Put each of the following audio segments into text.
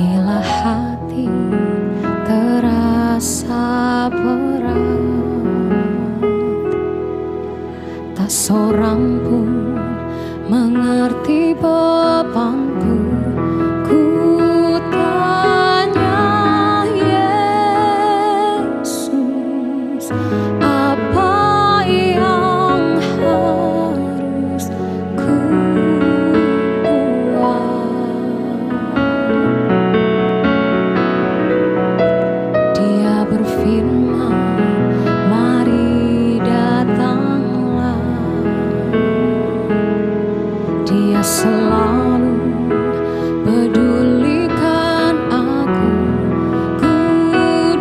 Bila hati terasa berat, tak seorang pun mengerti bebanku. Ku tanya Yesus, apa yang harus ku buat? Dia berfirman, mari datanglah. Dia selalu pedulikan aku. Ku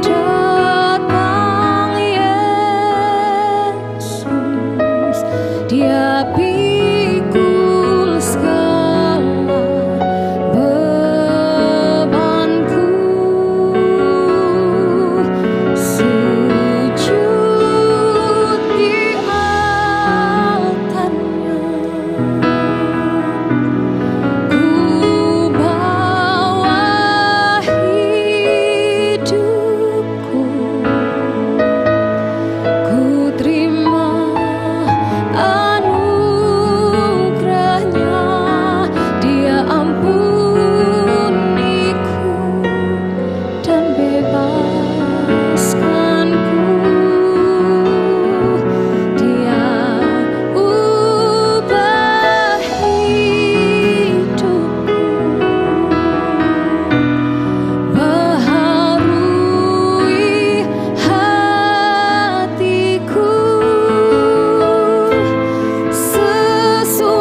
datang Yesus, Dia pikul segala bebanku. Sujud di altarnya, ku bawa hidupku. Ku terima anugerahnya, Dia ampuniku dan bebaskanku. Dia ubah hidupku, baharui hatiku. Sesuatu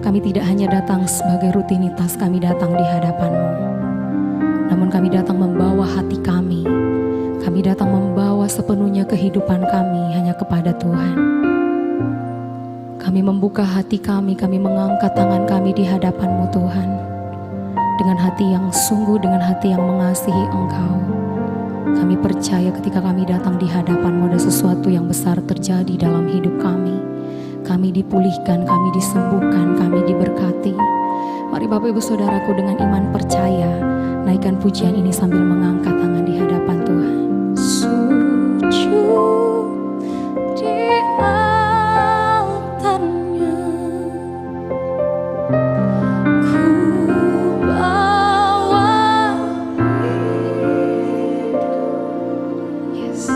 Kami tidak hanya datang sebagai rutinitas, kami datang di hadapan-Mu. Namun kami datang membawa hati kami. Kami datang membawa sepenuhnya kehidupan kami hanya kepada Tuhan. Kami membuka hati kami mengangkat tangan kami di hadapan-Mu Tuhan. Dengan hati yang sungguh, dengan hati yang mengasihi Engkau. Kami percaya ketika kami datang di hadapan-Mu ada sesuatu yang besar terjadi dalam hidup kami. Kami dipulihkan, kami disembuhkan, kami diberkati. Mari Bapak Ibu Saudaraku dengan iman percaya, naikkan pujian ini sambil mengangkat tangan di hadapan Tuhan. Sujud di altarnya, ku bawa yes,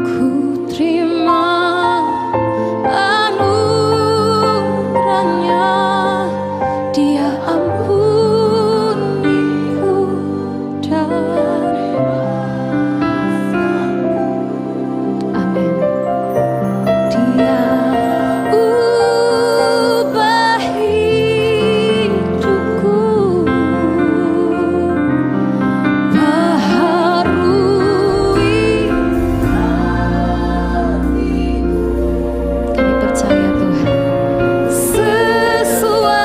ku terima anugerahnya, Dia ampuniku dan amin. Dia ubah hidupku, baharui hatiku. Kami percaya Tuhan, sesuatu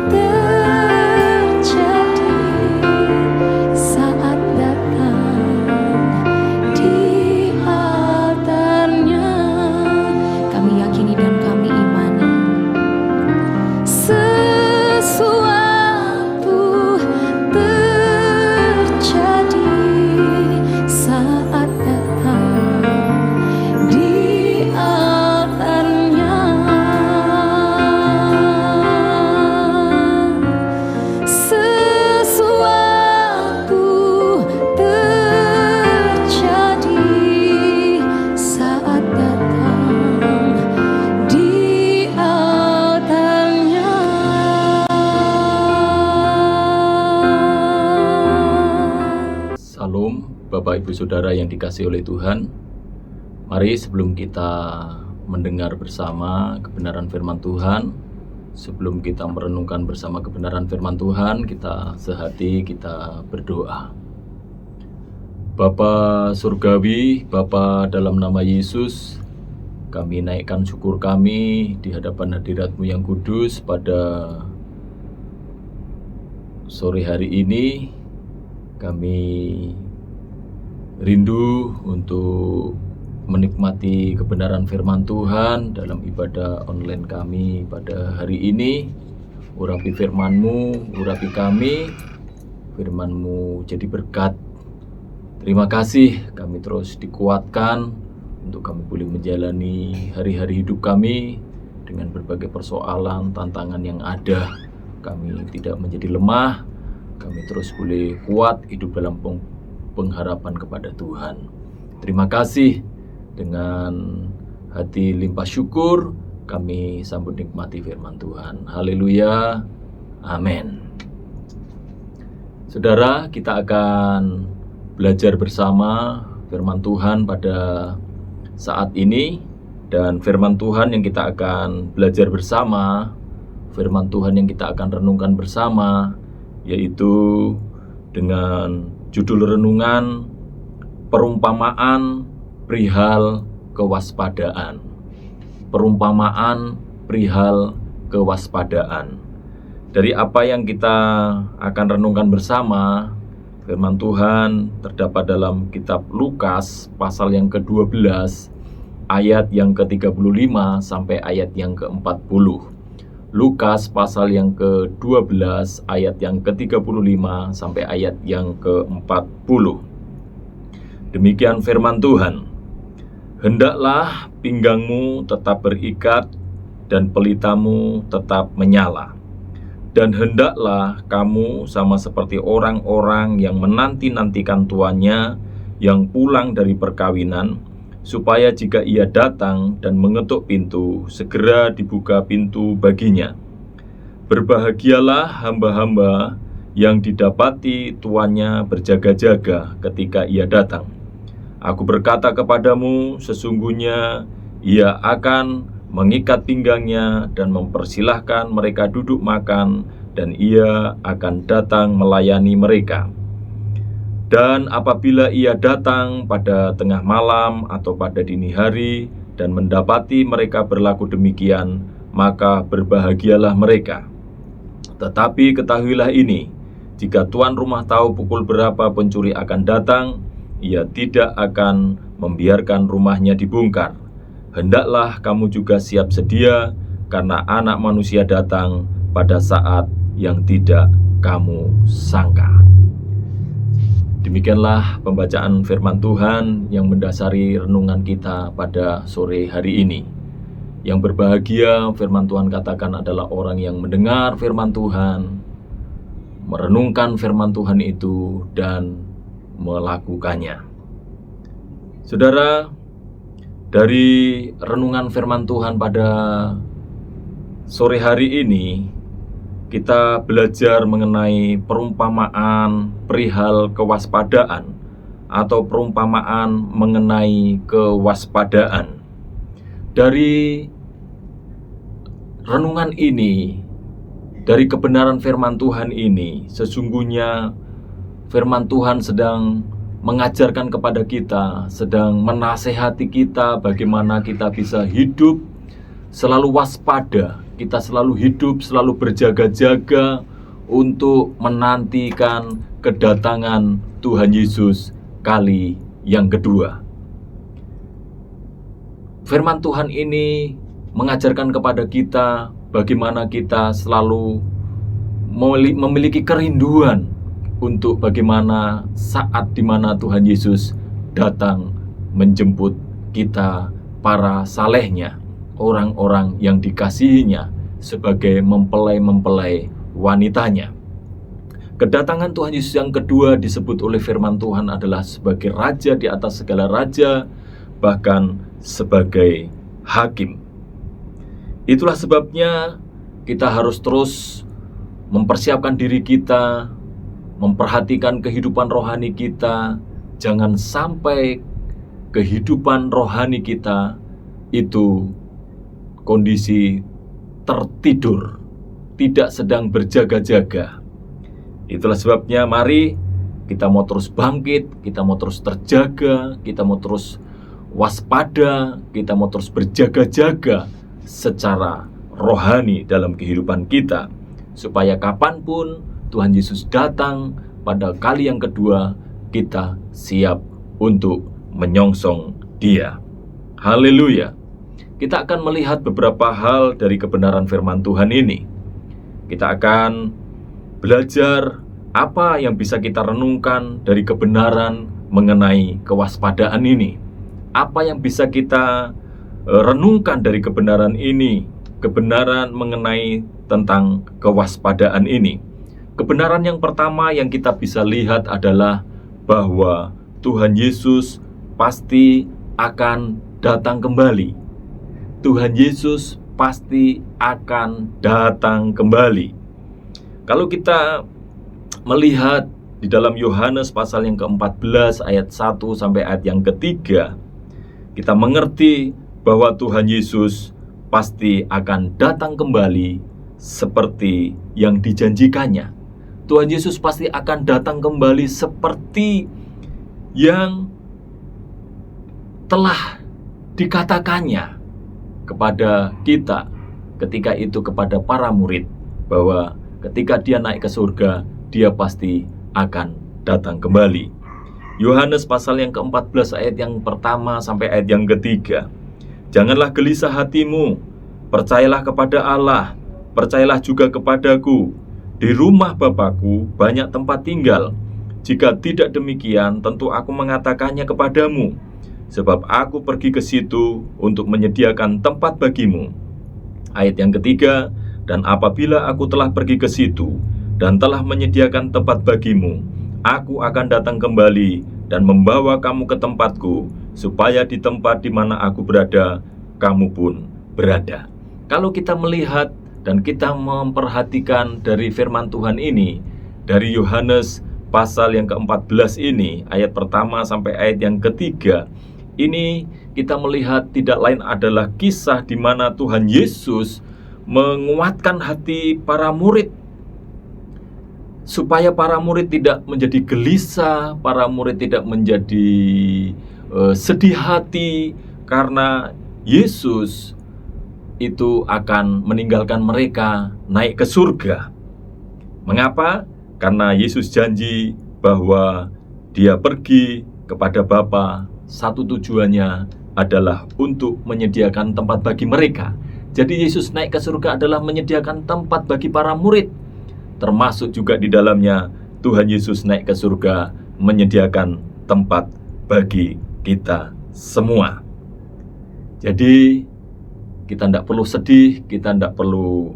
terjadi saat datang di altarnya. Kami yakini dan kami imani, sesuatu terjadi saat datang di altarnya. Sesuatu terjadi saat datang di altarnya. Salam Bapak Ibu Saudara yang dikasihi oleh Tuhan. Mari sebelum kita mendengar bersama kebenaran firman Tuhan, sebelum kita merenungkan bersama kebenaran firman Tuhan, kita sehati, kita berdoa. Bapa Surgawi, Bapa dalam nama Yesus, kami naikkan syukur kami di hadapan hadirat-Mu yang kudus pada sore hari ini. Kami rindu untuk menikmati kebenaran firman Tuhan dalam ibadah online kami pada hari ini. Urapi firman-Mu, urapi kami, firman-Mu jadi berkat. Terima kasih, kami terus dikuatkan untuk kami boleh menjalani hari-hari hidup kami dengan berbagai persoalan, tantangan yang ada. Kami tidak menjadi lemah, kami terus boleh kuat hidup dalam pengharapan kepada Tuhan. Terima kasih, dengan hati limpah syukur kami sambut nikmati firman Tuhan. Haleluya, amin. Saudara, kita akan belajar bersama firman Tuhan pada saat ini. Dan firman Tuhan yang kita akan belajar bersama, firman Tuhan yang kita akan renungkan bersama, yaitu dengan judul renungan perumpamaan perihal kewaspadaan. Perumpamaan perihal kewaspadaan. Dari apa yang kita akan renungkan bersama, firman Tuhan terdapat dalam kitab Lukas pasal yang ke-12 ayat yang ke-35 sampai ayat yang ke-40. Lukas pasal yang ke-12 ayat yang ke-35 sampai ayat yang ke-40. Demikian firman Tuhan. Hendaklah pinggangmu tetap berikat dan pelitamu tetap menyala. Dan hendaklah kamu sama seperti orang-orang yang menanti-nantikan tuannya yang pulang dari perkawinan, supaya jika ia datang dan mengetuk pintu, segera dibuka pintu baginya. Berbahagialah hamba-hamba yang didapati tuannya berjaga-jaga ketika ia datang. Aku berkata kepadamu, sesungguhnya ia akan mengikat pinggangnya dan mempersilahkan mereka duduk makan, dan ia akan datang melayani mereka. Dan apabila ia datang pada tengah malam atau pada dini hari dan mendapati mereka berlaku demikian, maka berbahagialah mereka. Tetapi ketahuilah ini, jika tuan rumah tahu pukul berapa pencuri akan datang, ia tidak akan membiarkan rumahnya dibongkar. Hendaklah kamu juga siap sedia, karena Anak Manusia datang pada saat yang tidak kamu sangka. Demikianlah pembacaan firman Tuhan yang mendasari renungan kita pada sore hari ini. Yang berbahagia, firman Tuhan katakan, adalah orang yang mendengar firman Tuhan, merenungkan firman Tuhan itu, dan melakukannya. Saudara, dari renungan firman Tuhan pada sore hari ini, kita belajar mengenai perumpamaan perihal kewaspadaan atau perumpamaan mengenai kewaspadaan. Dari renungan ini, dari kebenaran firman Tuhan ini, sesungguhnya firman Tuhan sedang mengajarkan kepada kita, sedang menasehati kita bagaimana kita bisa hidup selalu waspada, kita selalu hidup, selalu berjaga-jaga untuk menantikan kedatangan Tuhan Yesus kali yang kedua. Firman Tuhan ini mengajarkan kepada kita bagaimana kita selalu memiliki kerinduan untuk bagaimana saat dimana Tuhan Yesus datang menjemput kita, para salehnya, orang-orang yang dikasihinya, sebagai mempelai-mempelai wanitanya. Kedatangan Tuhan Yesus yang kedua disebut oleh firman Tuhan adalah sebagai Raja di atas segala raja, bahkan sebagai Hakim. Itulah sebabnya kita harus terus mempersiapkan diri kita, memperhatikan kehidupan rohani kita. Jangan sampai kehidupan rohani kita itu kondisi tertidur, tidak sedang berjaga-jaga. Itulah sebabnya mari kita mau terus bangkit, kita mau terus terjaga, kita mau terus waspada, kita mau terus berjaga-jaga secara rohani dalam kehidupan kita, supaya kapanpun Tuhan Yesus datang pada kali yang kedua, kita siap untuk menyongsong Dia. Haleluya. Kita akan melihat beberapa hal dari kebenaran firman Tuhan ini. Kita akan belajar apa yang bisa kita renungkan dari kebenaran mengenai kewaspadaan ini. Apa yang bisa kita renungkan dari kebenaran ini, kebenaran mengenai tentang kewaspadaan ini. Kebenaran yang pertama yang kita bisa lihat adalah bahwa Tuhan Yesus pasti akan datang kembali. Tuhan Yesus pasti akan datang kembali. Kalau kita melihat di dalam Yohanes pasal yang ke-14 ayat 1 sampai ayat yang ke-3, kita mengerti bahwa Tuhan Yesus pasti akan datang kembali seperti yang dijanjikannya. Tuhan Yesus pasti akan datang kembali seperti yang telah dikatakannya kepada kita ketika itu, kepada para murid, bahwa ketika dia naik ke surga, dia pasti akan datang kembali. Yohanes pasal yang ke-14 ayat yang pertama sampai ayat yang ketiga. Janganlah gelisah hatimu, percayalah kepada Allah, percayalah juga kepadaku. Di rumah Bapakku banyak tempat tinggal. Jika tidak demikian, tentu aku mengatakannya kepadamu. Sebab aku pergi ke situ untuk menyediakan tempat bagimu. Ayat yang ketiga, dan apabila aku telah pergi ke situ dan telah menyediakan tempat bagimu, aku akan datang kembali dan membawa kamu ke tempatku, supaya di tempat di mana aku berada, kamu pun berada. Kalau kita melihat dan kita memperhatikan dari firman Tuhan ini, dari Yohanes pasal yang ke-14 ini, ayat pertama sampai ayat yang ketiga, ini kita melihat tidak lain adalah kisah di mana Tuhan Yesus menguatkan hati para murid, supaya para murid tidak menjadi gelisah, para murid tidak menjadi sedih hati, karena Yesus itu akan meninggalkan mereka naik ke surga. Mengapa? Karena Yesus janji bahwa Dia pergi kepada Bapa, satu tujuannya adalah untuk menyediakan tempat bagi mereka. Jadi Yesus naik ke surga adalah menyediakan tempat bagi para murid, termasuk juga di dalamnya Tuhan Yesus naik ke surga menyediakan tempat bagi kita semua. Jadi kita tidak perlu sedih, kita tidak perlu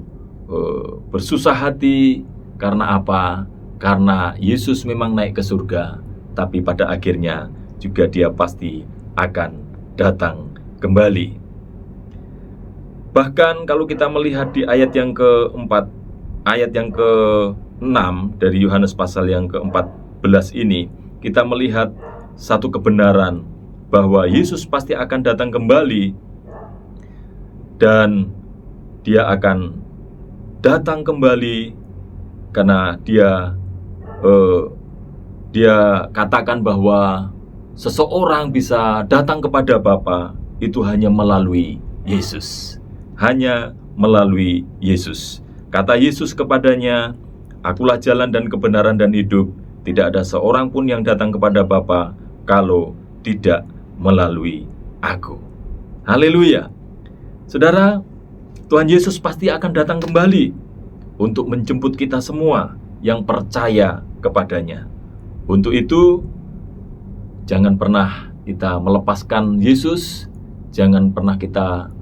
bersusah hati. Karena apa? Karena Yesus memang naik ke surga, tapi pada akhirnya juga Dia pasti akan datang kembali. Bahkan kalau kita melihat di ayat yang keempat, ayat yang ke-6 dari Yohanes pasal yang ke-14 ini, kita melihat satu kebenaran bahwa Yesus pasti akan datang kembali, dan Dia akan datang kembali karena Dia katakan bahwa seseorang bisa datang kepada Bapa itu hanya melalui Yesus. Hanya melalui Yesus. Kata Yesus kepadanya, "Akulah jalan dan kebenaran dan hidup. Tidak ada seorang pun yang datang kepada Bapa kalau tidak melalui Aku." Haleluya. Saudara, Tuhan Yesus pasti akan datang kembali untuk menjemput kita semua yang percaya kepadanya. Untuk itu, jangan pernah kita melepaskan Yesus, jangan pernah kita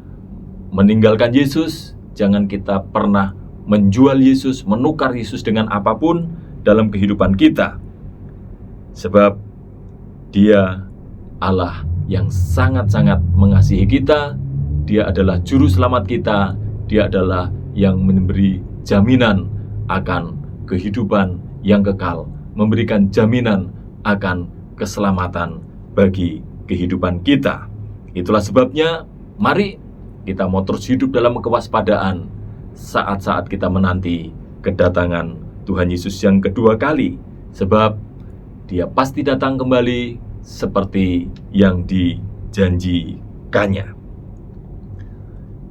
meninggalkan Yesus, jangan kita pernah menjual Yesus, menukar Yesus dengan apapun dalam kehidupan kita. Sebab Dia Allah yang sangat-sangat mengasihi kita, Dia adalah juru selamat kita, Dia adalah yang memberi jaminan akan kehidupan yang kekal, memberikan jaminan akan keselamatan bagi kehidupan kita. Itulah sebabnya, mari kita mau terus hidup dalam kewaspadaan saat-saat kita menanti kedatangan Tuhan Yesus yang kedua kali, sebab Dia pasti datang kembali seperti yang dijanjikannya.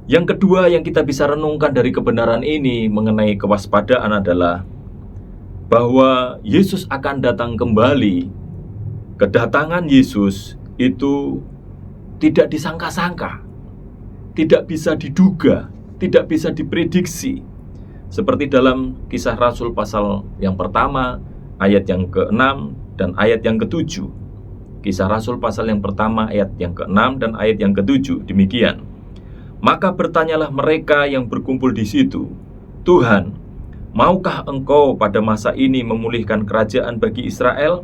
Yang kedua yang kita bisa renungkan dari kebenaran ini mengenai kewaspadaan adalah bahwa Yesus akan datang kembali. Kedatangan Yesus itu tidak disangka-sangka, tidak bisa diduga, tidak bisa diprediksi. Seperti dalam Kisah Rasul pasal yang pertama, ayat yang ke-6 dan ayat yang ke-7. Kisah Rasul pasal yang pertama, ayat yang ke-6 dan ayat yang ke-7, demikian. Maka bertanyalah mereka yang berkumpul di situ, "Tuhan, maukah Engkau pada masa ini memulihkan kerajaan bagi Israel?"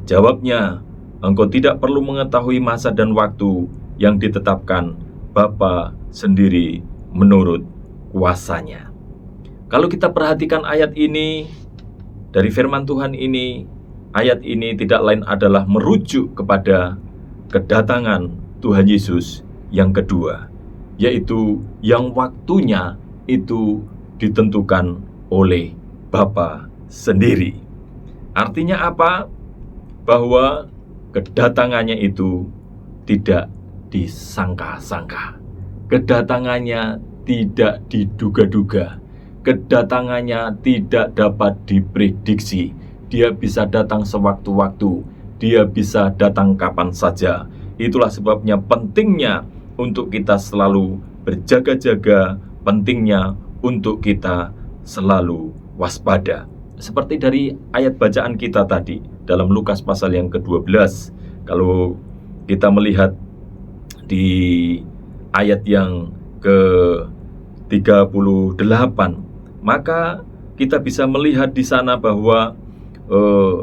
Jawabnya, "Engkau tidak perlu mengetahui masa dan waktu yang ditetapkan Bapa sendiri menurut kuasanya." Kalau kita perhatikan ayat ini, dari firman Tuhan ini, ayat ini tidak lain adalah merujuk kepada kedatangan Tuhan Yesus yang kedua, yaitu yang waktunya itu ditentukan oleh Bapa sendiri. Artinya apa? Bahwa kedatangannya itu tidak disangka-sangka, kedatangannya tidak diduga-duga, kedatangannya tidak dapat diprediksi. Dia bisa datang sewaktu-waktu, Dia bisa datang kapan saja. Itulah sebabnya pentingnya untuk kita selalu berjaga-jaga, pentingnya untuk kita selalu waspada. Seperti dari ayat bacaan kita tadi dalam Lukas pasal yang ke-12. Kalau kita melihat di ayat yang ke-38, maka kita bisa melihat di sana bahwa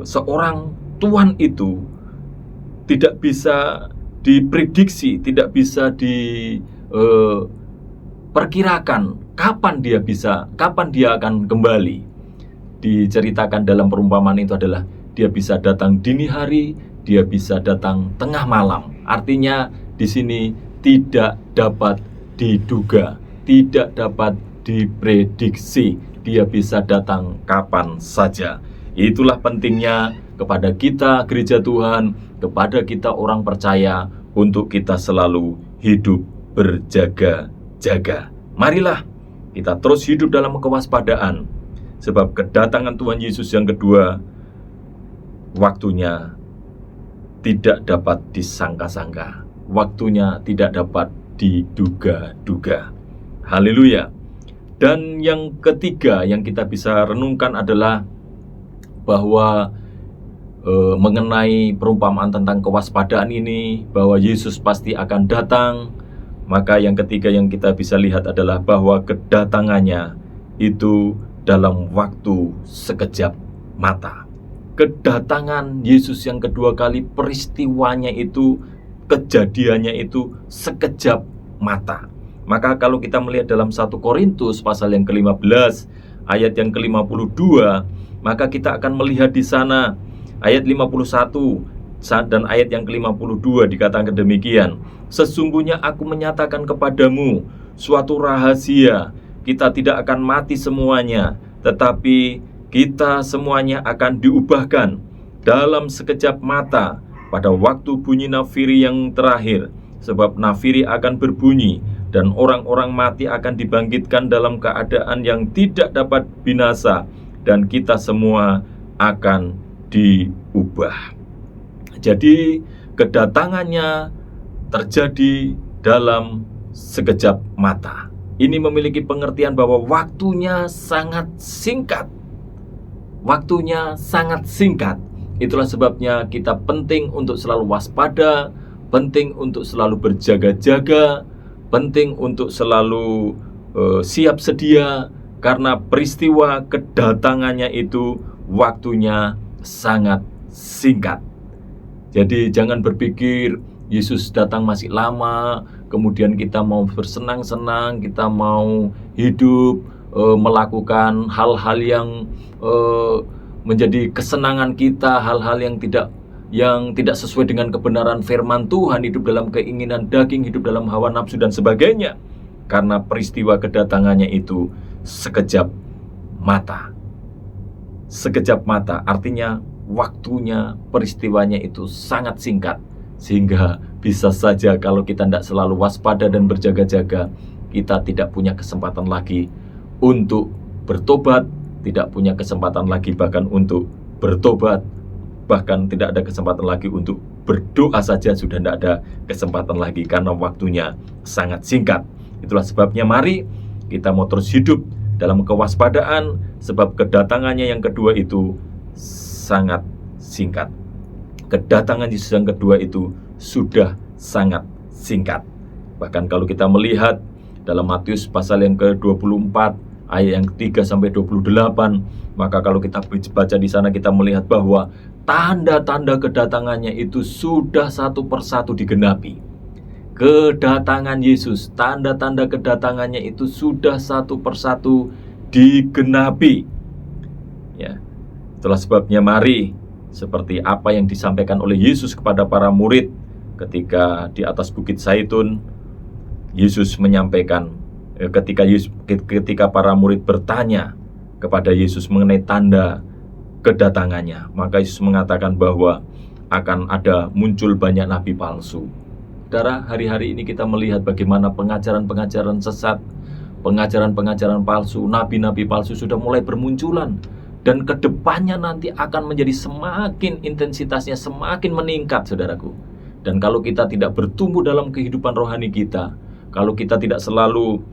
seorang tuan itu tidak bisa diprediksi, tidak bisa diperkirakan kapan dia akan kembali. Diceritakan dalam perumpamaan itu adalah dia bisa datang dini hari, dia bisa datang tengah malam. Artinya di sini tidak dapat diduga, tidak dapat diprediksi. Dia bisa datang kapan saja. Itulah pentingnya kepada kita gereja Tuhan, kepada kita orang percaya, untuk kita selalu hidup berjaga-jaga. Marilah kita terus hidup dalam kewaspadaan, sebab kedatangan Tuhan Yesus yang kedua waktunya tidak dapat disangka-sangka, waktunya tidak dapat diduga-duga. Haleluya. Dan yang ketiga yang kita bisa renungkan adalah bahwa mengenai perumpamaan tentang kewaspadaan ini, bahwa Yesus pasti akan datang. Maka yang ketiga yang kita bisa lihat adalah bahwa kedatangannya itu dalam waktu sekejap mata. Kedatangan Yesus yang kedua kali, peristiwanya itu, kejadiannya itu sekejap mata. Maka kalau kita melihat dalam 1 Korintus pasal yang ke-15 ayat yang ke-52, maka kita akan melihat di sana ayat 51 dan ayat yang ke-52 dikatakan demikian. Sesungguhnya aku menyatakan kepadamu suatu rahasia, kita tidak akan mati semuanya, tetapi kita semuanya akan diubahkan dalam sekejap mata pada waktu bunyi nafiri yang terakhir. Sebab nafiri akan berbunyi, dan orang-orang mati akan dibangkitkan dalam keadaan yang tidak dapat binasa, dan kita semua akan diubah. Jadi kedatangannya terjadi dalam sekejap mata. Ini memiliki pengertian bahwa waktunya sangat singkat. Waktunya sangat singkat. Itulah sebabnya kita penting untuk selalu waspada, penting untuk selalu berjaga-jaga, penting untuk selalu siap sedia, karena peristiwa kedatangannya itu waktunya sangat singkat. Jadi jangan berpikir Yesus datang masih lama, kemudian kita mau bersenang-senang, kita mau hidup melakukan hal-hal yang menjadi kesenangan kita, hal-hal yang tidak sesuai dengan kebenaran firman Tuhan, hidup dalam keinginan daging, hidup dalam hawa nafsu dan sebagainya. Karena peristiwa kedatangannya itu sekejap mata. Sekejap mata artinya waktunya, peristiwanya itu sangat singkat. Sehingga bisa saja kalau kita tidak selalu waspada dan berjaga-jaga, kita tidak punya kesempatan lagi untuk bertobat, tidak punya kesempatan lagi bahkan untuk bertobat, bahkan tidak ada kesempatan lagi untuk berdoa saja sudah tidak ada kesempatan lagi karena waktunya sangat singkat. Itulah sebabnya mari kita mau terus hidup dalam kewaspadaan, sebab kedatangannya yang kedua itu sangat singkat. Kedatangan Yesus yang kedua itu sudah sangat singkat. Bahkan kalau kita melihat dalam Matius pasal yang ke-24 ayat yang 3 sampai 28, maka kalau kita baca di sana kita melihat bahwa tanda-tanda kedatangannya itu sudah satu persatu digenapi. Kedatangan Yesus, tanda-tanda kedatangannya itu sudah satu persatu digenapi. Ya, itulah sebabnya mari, seperti apa yang disampaikan oleh Yesus kepada para murid ketika di atas Bukit Zaitun, Yesus menyampaikan ketika para murid bertanya kepada Yesus mengenai tanda kedatangannya, maka Yesus mengatakan bahwa akan ada muncul banyak nabi palsu. Saudara, hari-hari ini kita melihat bagaimana pengajaran-pengajaran sesat, pengajaran-pengajaran palsu, nabi-nabi palsu sudah mulai bermunculan. Dan kedepannya nanti akan menjadi semakin intensitasnya semakin meningkat, saudaraku. Dan kalau kita tidak bertumbuh dalam kehidupan rohani kita, kalau kita tidak selalu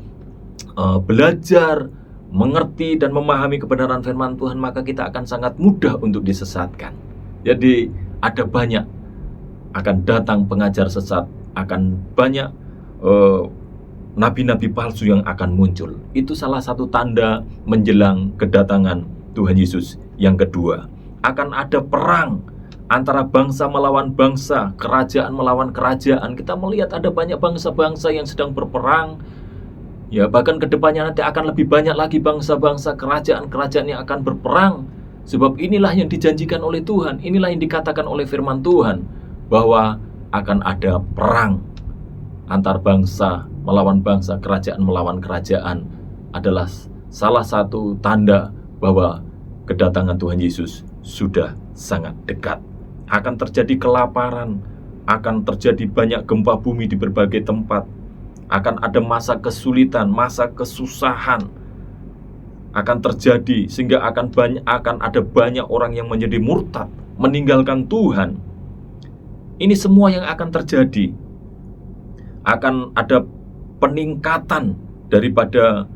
belajar, mengerti dan memahami kebenaran firman Tuhan, maka kita akan sangat mudah untuk disesatkan. Jadi ada banyak akan datang pengajar sesat, akan banyak nabi-nabi palsu yang akan muncul. Itu salah satu tanda menjelang kedatangan Tuhan Yesus yang kedua. Akan ada perang antara bangsa melawan bangsa, kerajaan melawan kerajaan. Kita melihat ada banyak bangsa-bangsa yang sedang berperang. Ya, bahkan kedepannya nanti akan lebih banyak lagi bangsa-bangsa, kerajaan-kerajaan yang akan berperang. Sebab inilah yang dijanjikan oleh Tuhan, inilah yang dikatakan oleh firman Tuhan, bahwa akan ada perang antar bangsa melawan bangsa, kerajaan melawan kerajaan. Adalah salah satu tanda bahwa kedatangan Tuhan Yesus sudah sangat dekat. Akan terjadi kelaparan, akan terjadi banyak gempa bumi di berbagai tempat, akan ada masa kesulitan, masa kesusahan akan terjadi, sehingga akan ada banyak orang yang menjadi murtad, meninggalkan Tuhan. Ini semua yang akan terjadi. Akan ada peningkatan daripada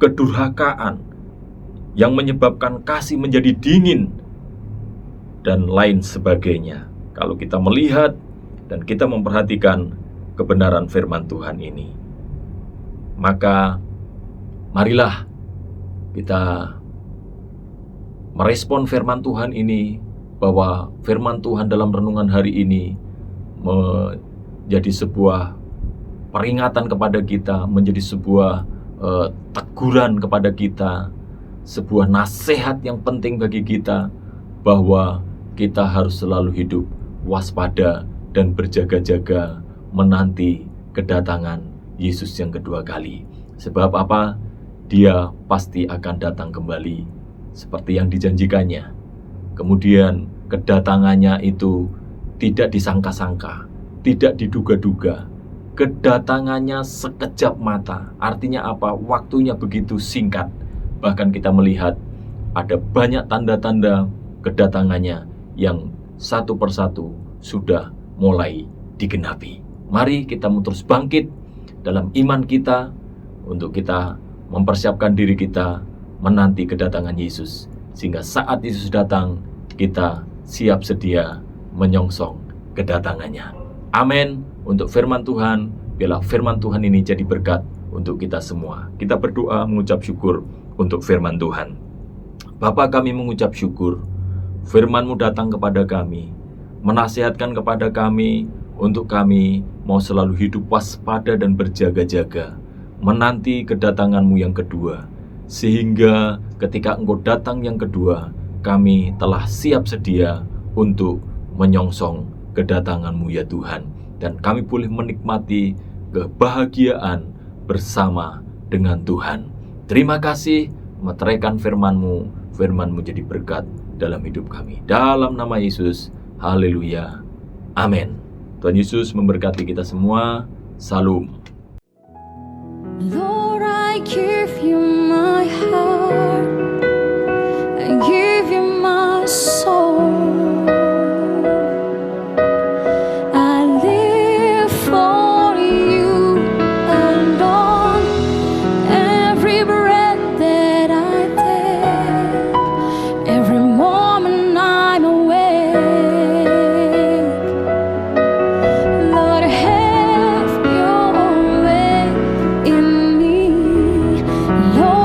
kedurhakaan yang menyebabkan kasih menjadi dingin dan lain sebagainya. Kalau kita melihat dan kita memperhatikan kebenaran firman Tuhan ini, maka marilah kita merespon firman Tuhan ini, bahwa firman Tuhan dalam renungan hari ini menjadi sebuah peringatan kepada kita, menjadi sebuah teguran kepada kita, sebuah nasihat yang penting bagi kita, bahwa kita harus selalu hidup waspada dan berjaga-jaga menanti kedatangan Yesus yang kedua kali. Sebab apa? Dia pasti akan datang kembali seperti yang dijanjikannya. Kemudian kedatangannya itu tidak disangka-sangka, tidak diduga-duga. Kedatangannya sekejap mata. Artinya apa? Waktunya begitu singkat. Bahkan kita melihat ada banyak tanda-tanda kedatangannya yang satu persatu sudah mulai digenapi. Mari kita terus bangkit dalam iman kita untuk kita mempersiapkan diri kita menanti kedatangan Yesus, sehingga saat Yesus datang kita siap sedia menyongsong kedatangannya. Amin. Untuk firman Tuhan, biarlah firman Tuhan ini jadi berkat untuk kita semua. Kita berdoa mengucap syukur untuk firman Tuhan. Bapa, kami mengucap syukur, firman-Mu datang kepada kami, menasihatkan kepada kami untuk kami mau selalu hidup waspada dan berjaga-jaga menanti kedatangan-Mu yang kedua, sehingga ketika Engkau datang yang kedua, kami telah siap sedia untuk menyongsong kedatangan-Mu ya Tuhan, dan kami boleh menikmati kebahagiaan bersama dengan Tuhan. Terima kasih, meteraikan firman-Mu, firman-Mu jadi berkat dalam hidup kami. Dalam nama Yesus, haleluya, amin. Tuhan Yesus memberkati kita semua. Salam. Lord, I give you my heart, I give you my soul, I live for you alone. Every breath that I take, every moment I'm awake, Lord, have your way in me. Lord,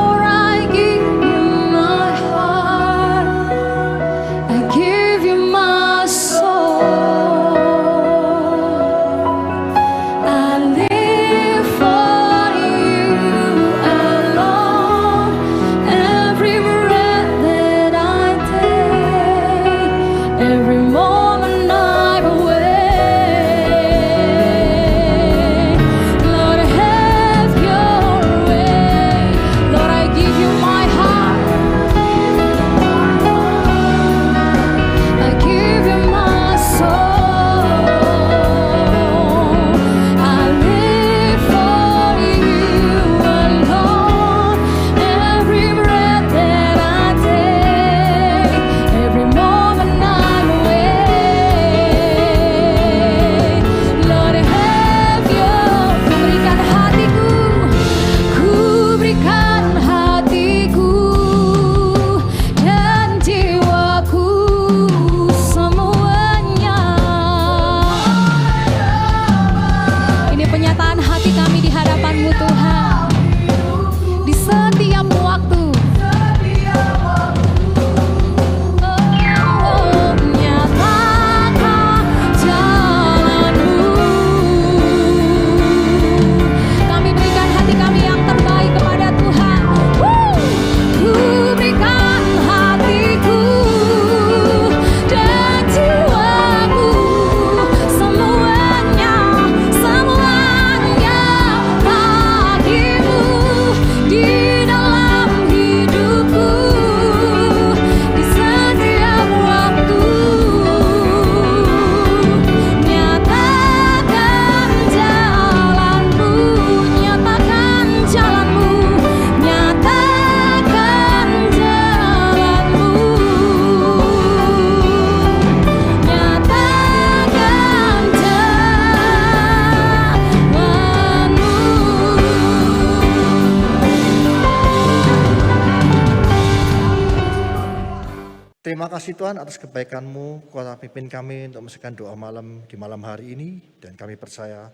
Terima kasih Tuhan atas kebaikan-Mu, Kau pimpin kami untuk menyelesaikan doa malam di malam hari ini. Dan kami percaya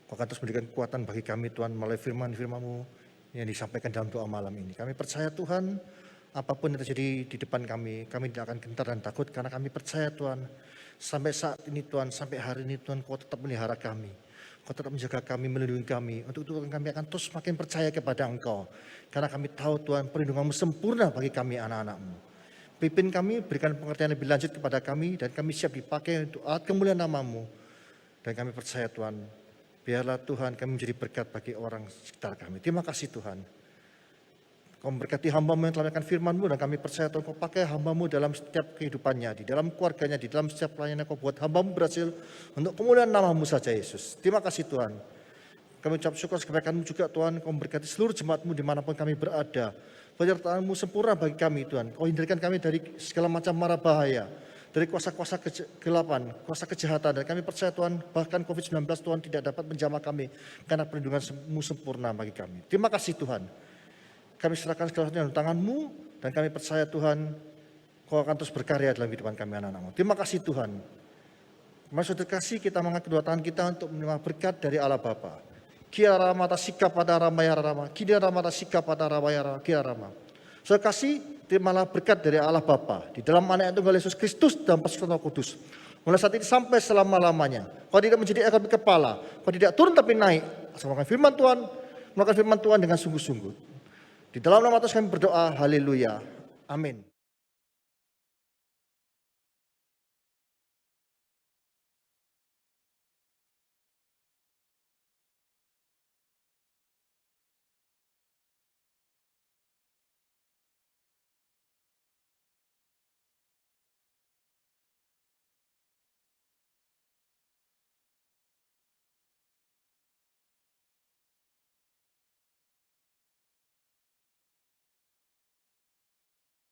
Kau akan terus memberikan kekuatan bagi kami Tuhan melalui firman-firman-Mu yang disampaikan dalam doa malam ini. Kami percaya Tuhan, apapun yang terjadi di depan kami tidak akan gentar dan takut karena kami percaya Tuhan, sampai saat ini Tuhan, sampai hari ini Tuhan, Kau tetap melihara kami. Kau tetap menjaga kami, melindungi kami. Untuk itu kami akan terus makin percaya kepada Engkau. Karena kami tahu Tuhan, perlindungan-Mu sempurna bagi kami anak-anak-Mu. Pimpin kami, berikan pengertian lebih lanjut kepada kami, dan kami siap dipakai untuk alat kemuliaan nama-Mu. Dan kami percaya Tuhan, biarlah Tuhan kami menjadi berkat bagi orang sekitar kami. Terima kasih Tuhan. Kau memberkati hamba-Mu yang telah menyampaikan firman-Mu, dan kami percaya Tuhan Kau pakai hamba-Mu dalam setiap kehidupannya, di dalam keluarganya, di dalam setiap pelayanan Kau buat hamba-Mu berhasil untuk kemuliaan nama-Mu saja Yesus. Terima kasih Tuhan. Kami ucap syukur kebaikan-Mu juga Tuhan, Kau memberkati seluruh jemaat-Mu dimanapun kami berada. Penyertaan-Mu sempurna bagi kami Tuhan. Kau hindarkan kami dari segala macam mara bahaya, dari kuasa-kuasa kegelapan, kuasa kejahatan. Dan kami percaya Tuhan, bahkan COVID-19 Tuhan tidak dapat menjamah kami, karena perlindungan-Mu sempurna bagi kami. Terima kasih Tuhan. Kami serahkan segala sesuatu dalam tangan-Mu, dan kami percaya Tuhan, Kau akan terus berkarya dalam kehidupan kami anak-anak-Mu. Terima kasih Tuhan. Mari saudara kasih kita mengangkat kedua tangan kita untuk menerima berkat dari Allah Bapa. Kia ramata sikap pada ramaya rama, kia ramata sikap pada ramaya rama, kia rama. Saudara kasih, terimalah berkat dari Allah Bapa di dalam anak Tunggal Yesus Kristus dan persekutuan Roh Kudus. Mulai saat ini sampai selama-lamanya. Kau tidak menjadi ekor tapi kepala, Kau tidak turun tapi naik. Asal melakukan firman Tuhan dengan sungguh-sungguh. Di dalam nama Tuhan kami berdoa, haleluya, amin.